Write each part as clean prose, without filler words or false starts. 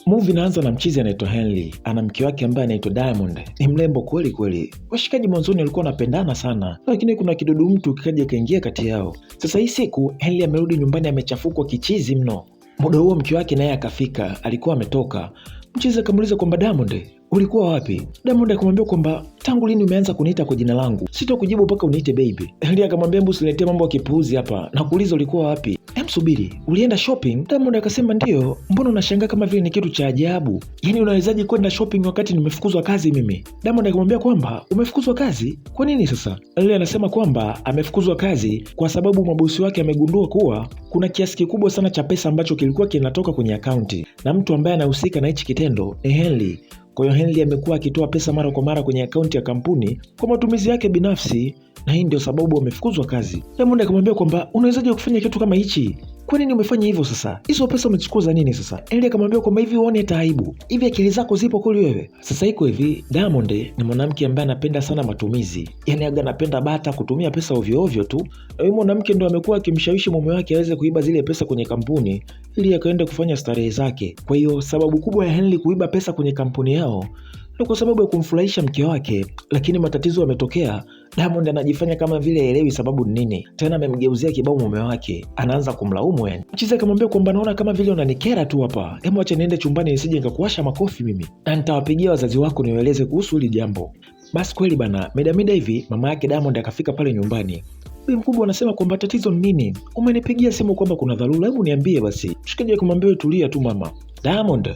Movie inaanza na mchizi anaitwa Henry, ana mke wake ambaye anaitwa Diamond. Ni mrembo kweli kweli. Washikaji mwanzoni walikuwa wanapendana sana, lakini kuna kidudu mtu kikaja kaingia kati yao. Sasa hii siku Henry amerudi nyumbani amechafukwa kichizi mno. Muda huo mke wake naye akafika, alikuwa ametoka. Mchizi akamuuliza kwamba Diamond, ulikuwa wapi? Diamond akamwambia kwamba tangu lini umeanza kuniita kwa jina langu? Sitakujibu mpaka uniite baby. Henry akamwambia hebu usiletee mambo ya kipuuzi hapa. Na kuuliza ulikuwa wapi? Subiri, ulienda shopping? Diamond akasema ndio. Mbona unashangaa kama vile ni kitu cha ajabu? Yaani unawezaje kwenda shopping wakati nimefukuzwa kazi mimi? Diamond akamwambia kwamba umefukuzwa kazi? Kwa nini sasa? Henry anasema kwamba amefukuzwa kazi kwa sababu mabosi wake amegundua kuwa kuna kiasi kikubwa sana cha pesa ambacho kilikuwa kinatoka kwenye akaunti na mtu ambaye anahusika na hichi kitendo ni Henry. Kwa hiyo Henry amekuwa akitoa pesa mara kwa mara kwenye akaunti ya kampuni kwa matumizi yake binafsi, na hii ndio sababu amefukuzwa kazi. Diamond akamwambia kwamba unawezaje kufanya kitu kama hichi? Kwa nini umefanya hivyo sasa? Hizo pesa umechukua za nini sasa? Henry akamwambia kwamba hivi uone hata aibu. Hivi akili zako zipo kweli wewe? Sasa iko hivi, Diamond ni mwanamke ambaye anapenda sana matumizi. Yaani aga anapenda bata kutumia pesa ovyo ovyo tu. Na huyu mwanamke ndo amekuwa akimshawishi mume wake aweze kuiba zile pesa kwenye kampuni ili akaende kufanya starehe zake. Kwa hiyo sababu kubwa ya Henry kuiba pesa kwenye kampuni yao ni kwa sababu ya kumfurahisha mke wake, lakini matatizo yametokea. Diamond anajifanya kama vile haelewi sababu ni nini. Tena amemgeuzia kibao mume wake, anaanza kumlaumu yani. Mchizi akamwambia kwamba naona kama vile unanikera tu hapa. Hebu acha niende chumbani nisije nikakuwasha makofi mimi. Na nitawapigia wazazi wako niwaeleze kuhusu hili jambo. Basi kweli bana, mida hivi mama yake Diamond akafika pale nyumbani. Bibi mkubwa anasema kwamba tatizo ni nini? Umenipigia simu kwamba kuna dharura, hebu niambie basi. Mshikaji akamwambia tulia tu mama. Diamond,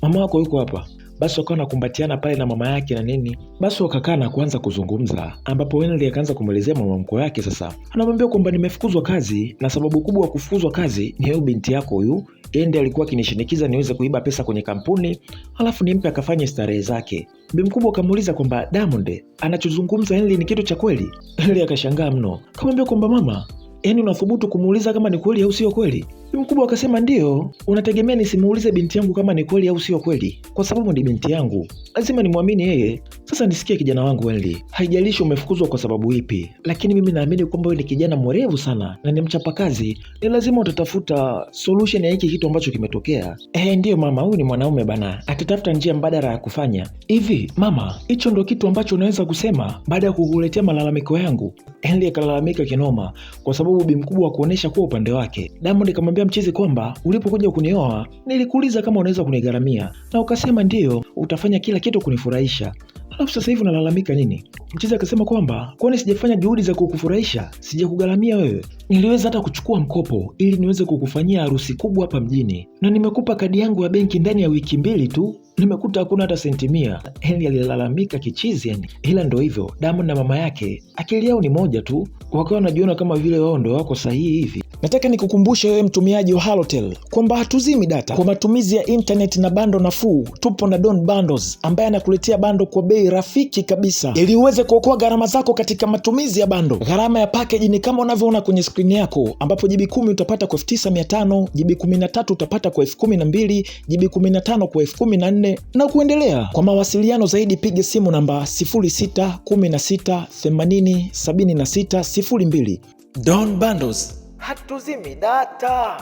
mama wako yuko hapa. Basi wakawa nakumbatiana pale na mama yake na nini. Basi wakakaa na kuanza kuzungumza, ambapo Henry akaanza kumwelezea mama mkwe yake. Sasa anamwambia kwamba nimefukuzwa kazi na sababu kubwa ya kufukuzwa kazi ni huyu binti yako huyu. Ndiye alikuwa akinishinikiza niweze kuiba pesa kwenye kampuni alafu nimpe akafanye starehe zake. Bibi mkubwa akamuuliza kwamba Diamond anachozungumza Henry ni kitu cha kweli? Henry akashangaa mno. Akamwambia kwamba mama, yaani unathubutu kumuuliza kama ni kweli au sio kweli? Bibi mkubwa akasema ndio, unategemea nisimuulize binti yangu kama ni kweli au sio kweli? Kwa sababu ni binti yangu, lazima nimwamini yeye. Sasa nisikie kijana wangu Henry, haijalishi umefukuzwa kwa sababu ipi, lakini mimi naamini kwamba wewe ni kijana mwerevu sana na ni mchapakazi. Ni lazima utatafuta solution ya hiki kitu ambacho kimetokea. Ndio mama, huyu ni mwanaume bana, atatafuta njia mbadala ya kufanya. Hivi mama, hicho ndo kitu ambacho unaweza kusema baada ya kukuletea malalamiko yangu? Henry akalalamika kinoma kwa sababu bibi mkubwa kuonesha kuwa upande wake. Diamond akamwambia mchizi kwamba ulipokuja kunioa nilikuuliza kama unaweza kunigharamia na ukasema ndio, utafanya kila kitu kunifurahisha. Alafu sasa hivi unalalamika nini? Mchizi akasema kwamba kwani sijafanya juhudi za kukufurahisha, sijakugharamia wewe. Niliweza hata kuchukua mkopo ili niweze kukufanyia harusi kubwa hapa mjini, na nimekupa kadi yangu ya benki ndani ya wiki 2 tu, nimekuta hakuna hata senti 100. Henry alilalamika kichizi yani. Ila ndo hivyo, Diamond na mama yake akili yao ni moja tu, wakawa wanajiona kama vile wao ndo wako sahihi hivi. Nataka nikukumbushe wewe mtumiaji wa Halotel kwamba hatuzimi data kwa matumizi ya internet na bando nafuu. Tupo na Don Bundles ambaye anakuletea bando kwa bei rafiki kabisa ili uweze kuokoa gharama zako katika matumizi ya bando. Gharama ya package ni kama unavyoona kwenye screen yako, ambapo GB 10 utapata kwa 9500, GB 13 utapata kwa 12000, GB 15 kwa 14000 na kuendelea. Kwa mawasiliano zaidi piga simu namba 0616807602. Don Bundles, hatuzimi data.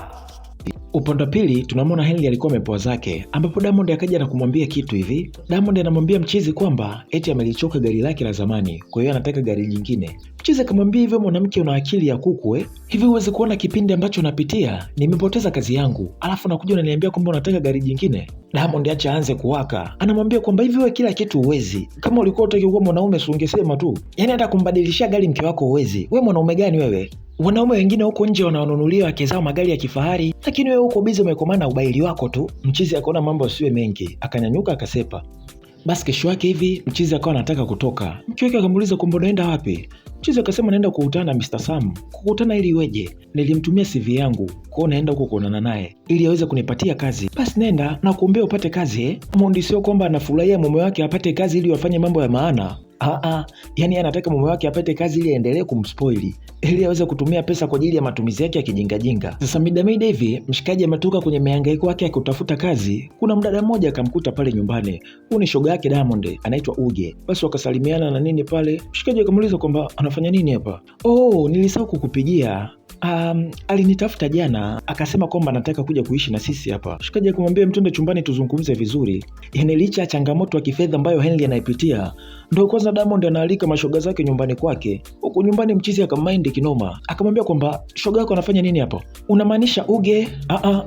Upande wa pili tunamwona Henry alikuwa amepoa zake, ambapo Diamond akaja na kumwambia kitu hivi. Diamond anamwambia mchizi kwamba eti amelichoka gari lake la zamani, kwa hiyo anataka gari jingine. Mchizi akamwambia hivyo mwanamke una akili ya kuku hivi uweze kuona kipindi ambacho napitia, nimepoteza kazi yangu, alafu nakuja unaniambia kwamba unataka gari jingine? Diamond acha aanze kuwaka. Anamwambia kwamba hivi wewe kila kitu uwezi. Kama ulikuwa unataka kuwa mwanaume si ungesema tu. Yaani hata kumbadilishia gari mke wako uwezi. Wewe mwanaume gani wewe? Wanaume wengine huko nje wanaonunulia wake zao magari ya kifahari, lakini wewe uko busy umekomana ubaili wako tu. Mchizi akaona mambo yasiwe mengi, akanyanyuka akasepa. Basi kesho yake hivi mchizi akawa anataka kutoka. Mke wake akamuuliza kwamba unaenda wapi? Mchizi akasema naenda kukutana na Mr. Sam. Kukutana ili iweje? Nilimtumia CV yangu, kwa naenda huko kuonana naye ili aweze kunipatia kazi. Basi nenda na kuombea upate kazi Mundi sio kwamba anafurahia mume wake apate kazi ili wafanye mambo ya maana. Yani anataka mume wake apate kazi ili aendelee kumspoili, ili aweze kutumia pesa kwa ajili ya matumizi yake ya kijinga. Sasa mida hivi mshikaji ametoka kwenye mihangaiko yake ya kutafuta kazi. Kuna mdada mmoja akamkuta pale nyumbani. Huyu ni shoga yake Diamond, anaitwa Uge. Basi wakasalimiana na nini pale. Mshikaji akamuuliza kwamba anafanya nini hapa? Nilisahau kukupigia. Alinitafuta jana akasema kwamba anataka kuja kuishi na sisi hapa. Mshikaji akamwambia mtende chumbani tuzungumze vizuri. Yaani licha ya changamoto ya kifedha ambayo Henry anaipitia, ndio kwanza Diamond anaalika mashoga zake nyumbani kwake. Huko nyumbani mchizi akamind kinoma. Akamwambia kwamba shoga yako anafanya nini hapa? Unamaanisha Uge?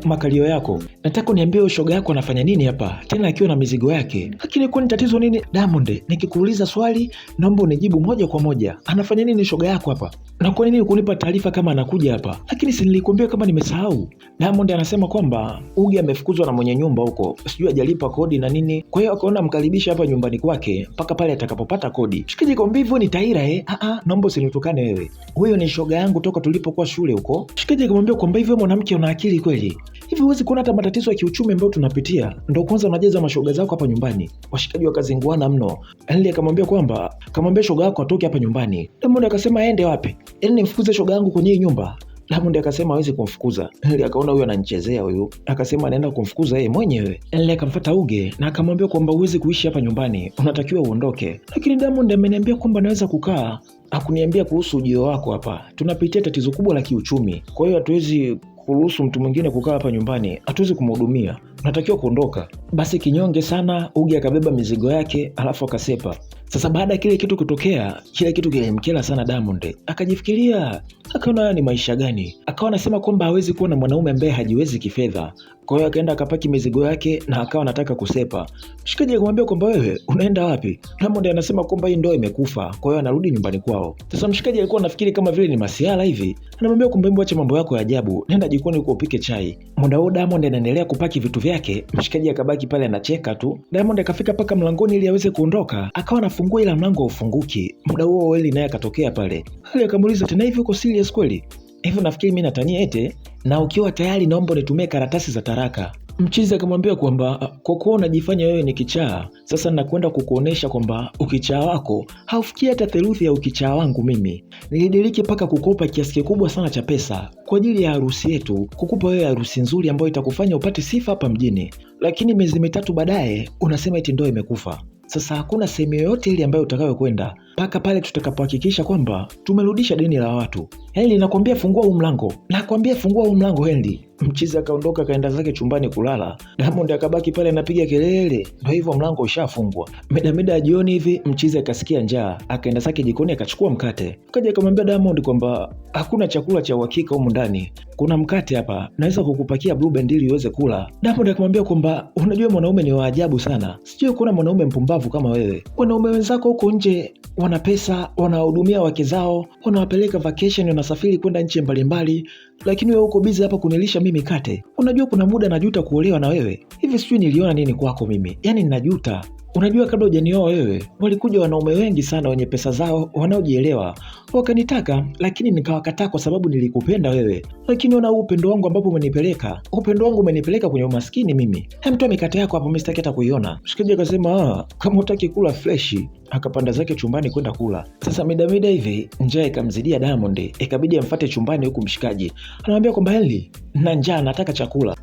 Makalio yako. Nataka uniambie shoga yako anafanya nini hapa? Tena akiwa na mizigo yake. Lakini kwani tatizo nini? Diamond, nikikuuliza swali naomba unijibu moja kwa moja. Anafanya nini shoga yako hapa? Na kwa nini kunipa taarifa kama anakuja hapa? Lakini si nilikwambia kama nimesahau. Diamond anasema kwamba Uge amefukuzwa na mwenye nyumba huko. Sijui hajalipa kodi na nini. Kwa hiyo akaona mkaribisha hapa nyumbani kwake mpaka pale atakapopata kodi. Shikaji kwambia hivyo ni Taira naomba usinitukane wewe. Huyo ni shoga yangu toka tulipokuwa shule huko. Shikaji akamwambia kwamba hivyo mwanamke una akili kweli? Hivi huwezi kuona hata matatizo ya kiuchumi ambayo tunapitia ndio kwanza unajaza mashoga zako hapa nyumbani? Washikaji wakazinguana mno. Henry akamwambia kwamba shoga yako atoke hapa nyumbani. Diamond akasema aende wapi? Yaani nimfukuze shoga yangu kwenye hii nyumba? Diamond akasema hawezi kumfukuza. Henry akaona huyu ananichezea huyu. Akasema anaenda kumfukuza yeye mwenyewe. Henry akamfuata Uge na akamwambia kwamba huwezi kuishi hapa nyumbani, unatakiwa uondoke. Lakini Diamond ameniambia kwamba naweza kukaa. Hakuniambia kuhusu ujio wako hapa. Tunapitia tatizo kubwa la kiuchumi. Kwa hiyo hatuwezi kuruhusu mtu mwingine kukaa hapa nyumbani, hatuwezi kumhudumia, unatakiwa kuondoka. Basi kinyonge sana Uge akabeba mizigo yake alafu akasepa. Sasa baada ya kile kitu kutokea, kile kitu kilimkera sana Diamond. Akajifikiria, akaona ni maisha gani? Akawa anasema kwamba hawezi kuwa na mwanaume ambaye hajiwezi kifedha. Kwa hiyo akaenda akapaki mizigo yake na akawa anataka kusepa. Mshikaji akamwambia kwamba wewe unaenda wapi? Diamond anasema kwamba hii ndoa imekufa, kwa hiyo anarudi nyumbani kwao. Sasa mshikaji alikuwa anafikiri kama vile ni masiala hivi. Anamwambia kwamba acha mambo yako ya ajabu, nenda jikoni huko upike chai. Muda huo Diamond anaendelea kupaki vitu vyake, mshikaji akabaki pale anacheka tu. Diamond akafika paka mlangoni ili aweze kuondoka, akawa anafungua ila mlango haufunguki. Muda huo Eli naye akatokea pale. Hali akamuuliza tena, hivi uko serious kweli? Hivi nafikiri mimi natania ete, na ukiwa tayari naomba nitumie karatasi za taraka. Mchizi akamwambia kwamba kwa kuwa unajifanya wewe ni kichaa, sasa nakwenda kukuonesha kwamba ukichaa wako haufikii hata theluthi ya ukichaa wangu mimi. Nilidiriki paka kukopa kiasi kikubwa sana cha pesa kwa ajili ya harusi yetu, kukupa wewe harusi nzuri ambayo itakufanya upate sifa hapa mjini. Lakini miezi mitatu baadaye unasema eti ndoa imekufa. Sasa hakuna sehemu yoyote ile ambayo utakayokwenda mpaka pale tutakapohakikisha kwamba tumerudisha deni la watu. Henry, nakwambia fungua huu mlango. Nakwambia fungua huu mlango Henry. Mchizi akaondoka kaenda zake chumbani kulala. Diamond akabaki pale anapiga kelele. Ndio hivyo mlango ushafungwa. Mida ya jioni hivi mchizi akasikia njaa, akaenda zake jikoni akachukua mkate. Akaja akamwambia Diamond kwamba hakuna chakula cha uhakika humu ndani. Kuna mkate hapa, naweza kukupakia Blue Band ili uweze kula. Diamond akamwambia kwamba unajua mwanaume ni wa ajabu sana. Sijui kuna mwanaume mpumbavu kama wewe. Wanaume wenzako huko nje wana pesa, wanahudumia wake zao, wanawapeleka vacation, wanasafiri kwenda nchi mbalimbali, lakini wewe uko busy hapa kunilisha mimi kate. Unajua kuna muda najuta kuolewa na wewe. Hivi sijui niliona nini kwako mimi? Yaani ninajuta. Unajua kabla hujanioa wewe, walikuja wanaume wengi sana wenye pesa zao wanaojielewa. Wakanitaka, lakini nikawakataa kwa sababu nilikupenda wewe. Lakini ona upendo wangu ambapo umenipeleka. Upendo wangu umenipeleka kwenye umaskini mimi. Mtoa mikate yako hapo, mimi sitaki hata kuiona. Shikaji akasema, kama hutaki kula fresh, akapanda zake chumbani kwenda kula. Sasa mida hivi njaa ikamzidia Diamond, ikabidi amfuate chumbani huku mshikaji. Anamwambia kwamba Henry, na njaa nataka chakula.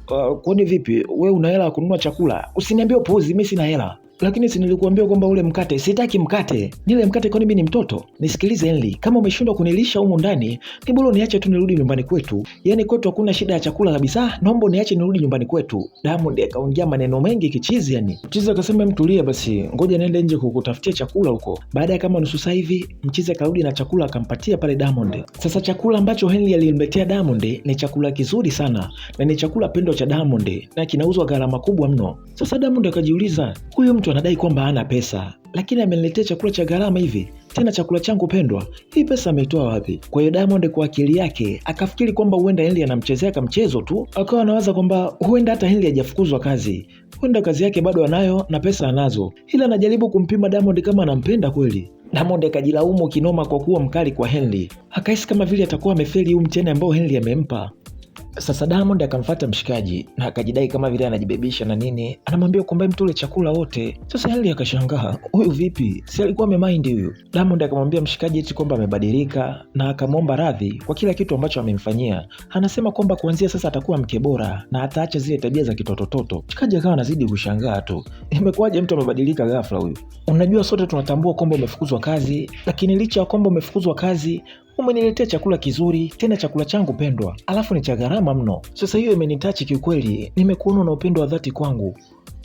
Kwani vipi? Wewe una hela ya kununua chakula? Usiniambie upuuzi, mimi sina hela. Lakini si nilikuambia kwamba ule mkate, sitaki mkate. Nile mkate kwani mimi ni mtoto? Nisikilize Henry, kama umeshindwa kunilisha humu ndani, ni bora niache tu nirudi nyumbani kwetu. Yaani kwetu hakuna shida ya chakula kabisa. Naomba niache nirudi nyumbani kwetu. Diamond akaongea maneno mengi kichizi yani. Mchizi akasema mtulie basi, ngoja niende nje kukutafutia chakula huko. Baada ya kama nusu saa hivi, mchizi akarudi na chakula akampatia pale Diamond. Sasa chakula ambacho Henry alimletea Diamond ni chakula kizuri sana na ni chakula pendwa cha Diamond na kinauzwa gharama kubwa mno. Sasa Diamond akajiuliza, huyu mtu anadai kwamba hana pesa, lakini ameniletea chakula cha gharama hivi, tena chakula changu pendwa. Hii pesa ameitoa wapi? Kwa hiyo Diamond kwa akili yake akafikiri kwamba huenda Henry anamchezea kamchezo tu. Akawa anawaza kwamba huenda hata Henry hajafukuzwa kazi, huenda kazi yake bado anayo na pesa anazo, ila anajaribu kumpima Diamond kama anampenda kweli. Diamond akajilaumu kinoma kwa kuwa mkali kwa Henry, akahisi kama vile atakuwa amefeli huu mtihani ambao Henry amempa. Sasa Diamond akamfuata mshikaji na akajidai kama vile anajibebisha na nini, anamwambia kwamba mtule chakula wote. Sasa Henry akashangaa, huyu vipi? Si alikuwa amemind huyu? Diamond akamwambia mshikaji eti kwamba amebadilika na akamwomba radhi kwa kila kitu ambacho amemfanyia. Anasema kwamba kuanzia sasa atakuwa mke bora na ataacha zile tabia za kitotototo. Mshikaji akawa anazidi kushangaa tu, imekuwaje mtu amebadilika ghafla huyu? Unajua sote tunatambua kwamba umefukuzwa kazi, lakini licha ya kwamba umefukuzwa kazi umeniletea chakula kizuri, tena chakula changu pendwa, alafu ni cha gharama mno. Sasa hiyo imenitachi kiukweli, nimekuona na upendo wa dhati kwangu.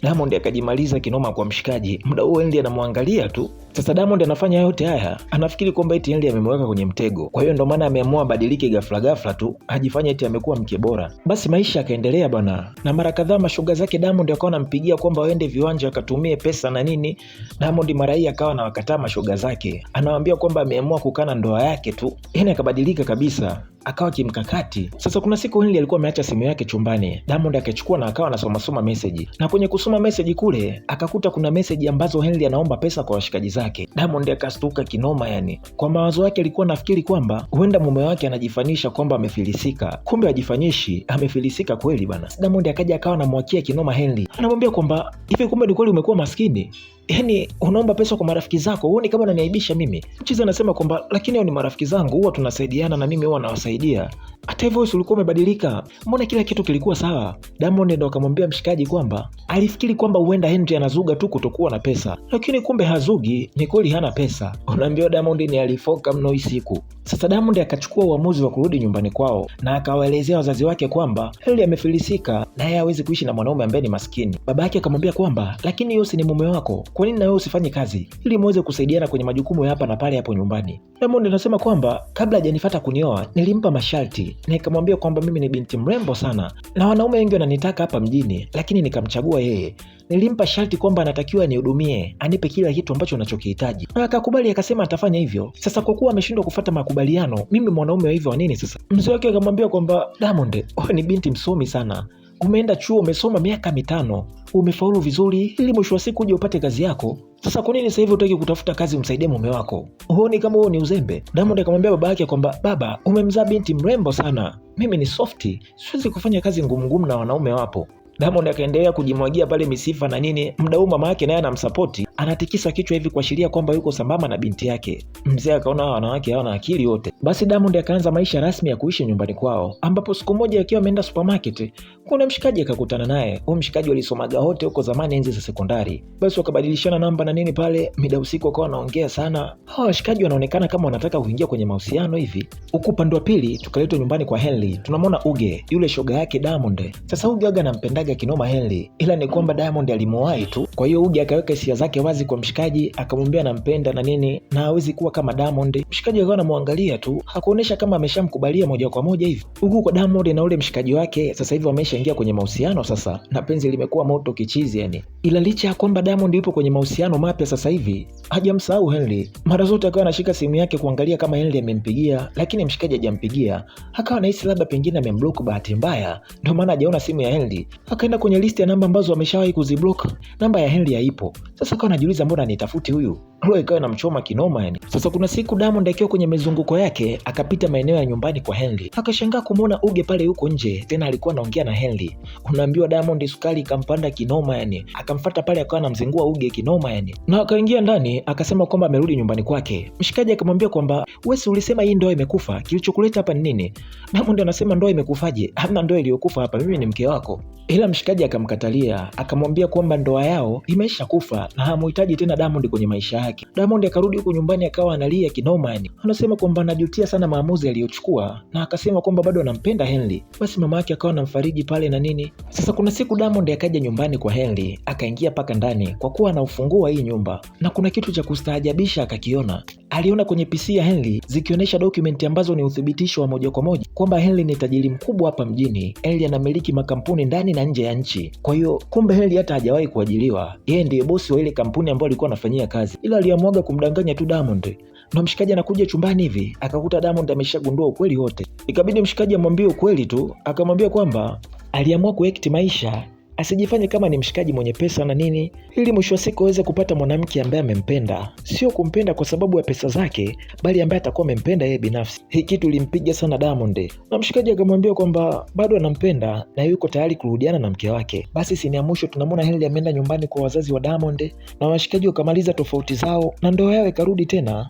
Diamond akajimaliza kinoma kwa mshikaji. Muda huo Henry anamwangalia tu. Sasa Diamond anafanya yote haya, anafikiri kwamba eti Henry amemweka kwenye mtego. Kwa hiyo ndo maana ameamua badilike ghafla tu, ajifanye eti amekuwa mke bora. Basi maisha yakaendelea bwana. Na mara kadhaa mashoga zake Diamond akawa anampigia kwamba waende viwanja akatumie pesa na nini. Diamond mara hii akawa anawakataa mashoga zake. Anawaambia kwamba ameamua kukana ndoa yake tu. Yaani akabadilika kabisa. Akawa kimkakati. Sasa kuna siku Henry alikuwa ameacha simu yake chumbani. Diamond akachukua na akawa anasoma message. Na kwenye kusoma message kule akakuta kuna message ambazo Henry anaomba pesa kwa washikaji zake. Diamond akastuka kinoma yani. Kwa mawazo yake alikuwa nafikiri kwamba huenda mume wake anajifanisha kwamba amefilisika. Kumbe hajifanyishi, amefilisika kweli bana. Diamond akaja akawa anamwakia kinoma Henry. Anamwambia kwamba hivi kumbe ni kweli umekuwa maskini. Yaani unaomba pesa kwa marafiki zako, huoni kama unaniaibisha mimi? Mchizi anasema kwamba lakini hao ni marafiki zangu, huwa tunasaidiana na mimi huwa nawasaidia. Hata hivyo ulikuwa umebadilika. Mbona kila kitu kilikuwa sawa? Diamond ndo akamwambia mshikaji kwamba alifikiri kwamba huenda Henry anazuga tu kutokuwa na pesa. Lakini kumbe hazugi, ni kweli hana pesa. Unaambiwa Diamond ni alifoka mno siku. Sasa Diamond akachukua uamuzi wa kurudi nyumbani kwao na akawaelezea wazazi wake kwamba Henry amefilisika na yeye hawezi kuishi na mwanaume ambaye ni maskini. Baba yake akamwambia kwamba lakini yeye si ni mume wako. Kwa nini na wewe usifanye kazi ili muweze kusaidiana kwenye majukumu ya hapa na pale hapo nyumbani? Diamond anasema kwamba kabla hajanifuata kunioa nilimpa masharti na nikamwambia kwamba mimi ni binti mrembo sana na wanaume wengi wananitaka hapa mjini, lakini nikamchagua yeye. Nilimpa sharti kwamba anatakiwa nihudumie, anipe kila kitu ambacho ninachokihitaji. Na akakubali akasema atafanya hivyo. Sasa kwa kuwa ameshindwa kufuata makubaliano, mimi mwanaume wa hivyo wa nini sasa? Mzee wake akamwambia kwamba Diamond, wewe ni binti msomi sana. Umeenda chuo, umesoma miaka 5, umefaulu vizuri ili mwisho wa siku uje upate kazi yako. Sasa kwa nini sasa hivi hutaki kutafuta kazi umsaidie mume wako? Huoni kama huo ni uzembe? Diamond akamwambia baba yake kwamba baba, umemzaa binti mrembo sana. Mimi ni softy, siwezi kufanya kazi ngumu na wanaume wapo. Diamond akaendelea kujimwagia pale misifa na nini. Muda huu mama yake naye anamsupport, anatikisa kichwa hivi kuashiria kwamba yuko sambamba na binti yake. Mzee akaona wanawake hawana akili wote. Basi Diamond akaanza maisha rasmi ya kuishi nyumbani kwao, ambapo siku moja akiwa ameenda supermarket, kuna mshikaji akakutana naye. Huyo mshikaji walisomaga wote huko zamani enzi za sekondari. Basi wakabadilishana namba na nini pale, mida usiku wakawa wanaongea sana. Hao washikaji wanaonekana kama wanataka kuingia kwenye mahusiano hivi. Huku upande wa pili tukaletwa nyumbani kwa Henry. Tunamwona Uge, yule shoga yake Diamond. Sasa Uge aga anampendaga kinoma Henry, ila ni kwamba Diamond alimuwahi tu. Kwa hiyo Uge akaweka hisia zake wazi kwa mshikaji, akamwambia anampenda na nini na hawezi kuwa kama Diamond. Mshikaji akawa anamwangalia tu, hakuonesha kama ameshamkubalia moja kwa moja hivi. Huku kwa Diamond na ule mshikaji wake sasa hivi wameshaingia kwenye mahusiano sasa, na penzi limekuwa moto kichizi yani. Ila licha ya kwamba Diamond yupo kwenye mahusiano mapya sasa hivi, hajamsahau Henry. Mara zote akawa anashika simu yake kuangalia kama Henry amempigia, lakini mshikaji hajampigia. Akawa anahisi labda pengine amemblock bahati mbaya, ndio maana hajaona simu ya Henry. Akaenda kwenye list ya namba ambazo ameshawahi kuziblock, namba ya Henry haipo. Sasa akawa anajiuliza mbona anitafuti huyu? Roho ikawa inamchoma kinoma yani. Sasa kuna siku Diamond akiwa kwenye mizunguko yake akapita maeneo ya nyumbani kwa Henry. Akashangaa kumuona Uge pale yuko nje, tena alikuwa anaongea na Henry. Unaambiwa Diamond sukari ikampanda kinoma yani. Akamfuata pale akawa anamzingua Uge kinoma yani. Na akaingia ndani akasema kwamba amerudi nyumbani kwake. Mshikaji akamwambia kwamba wewe ulisema hii ndoa imekufa, kilichokuleta hapa ni nini? Diamond anasema ndoa imekufaje? Hamna ndoa iliyokufa hapa, mimi ni mke wako. Ila mshikaji akamkatalia, akamwambia kwamba ndoa yao imeisha kufa na hamuhitaji tena Diamond kwenye maisha yake. Diamond akarudi huko nyumbani akawa analia kinoma yani. Anasema kwamba anajutia sana maamuzi aliyochukua na akasema kwamba bado anampenda Henry. Basi mama yake akawa anamfariji pale na nini. Sasa kuna siku Diamond akaja nyumbani kwa Henry, akaingia paka ndani kwa kuwa anaufungua hii nyumba. Na kuna kitu cha kustaajabisha akakiona. Aliona kwenye PC ya Henry zikionyesha dokumenti ambazo ni uthibitisho wa moja kwa moja kwamba Henry ni tajiri mkubwa hapa mjini. Henry anamiliki makampuni ndani na nje ya nchi. Kwa hiyo kumbe Henry hata hajawahi kuajiriwa. Yeye ndiye bosi wa ile kampuni ambayo alikuwa anafanyia kazi. Ila aliamua kumdanganya tu Diamond. Na mshikaji anakuja chumbani hivi, akakuta Diamond ameshagundua ukweli wote. Ikabidi mshikaji amwambie ukweli tu, akamwambia kwamba aliamua kuact maisha asijifanye kama ni mshikaji mwenye pesa na nini, ili mwisho wa siku aweze kupata mwanamke ambaye amempenda, sio kumpenda kwa sababu ya pesa zake, bali ambaye atakuwa amempenda yeye binafsi. Hii kitu ilimpiga sana Diamond, na mshikaji akamwambia kwamba bado anampenda na yuko tayari kurudiana na mke wake. Basi sini ya mwisho tunamwona Henry ameenda nyumbani kwa wazazi wa Diamond na washikaji wakamaliza tofauti zao na ndoa yao ikarudi tena.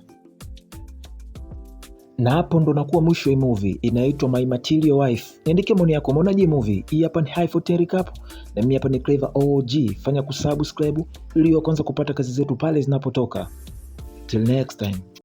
Na hapo ndo nakuwa mwisho hii movie inaitwa My Material Wife. Niandike maoni yako, umeonaje movie hii? Hapa ni High410 Recap na mimi hapa ni Clever OG. Fanya kusubscribe ili uanze kupata kazi zetu pale zinapotoka. Till next time.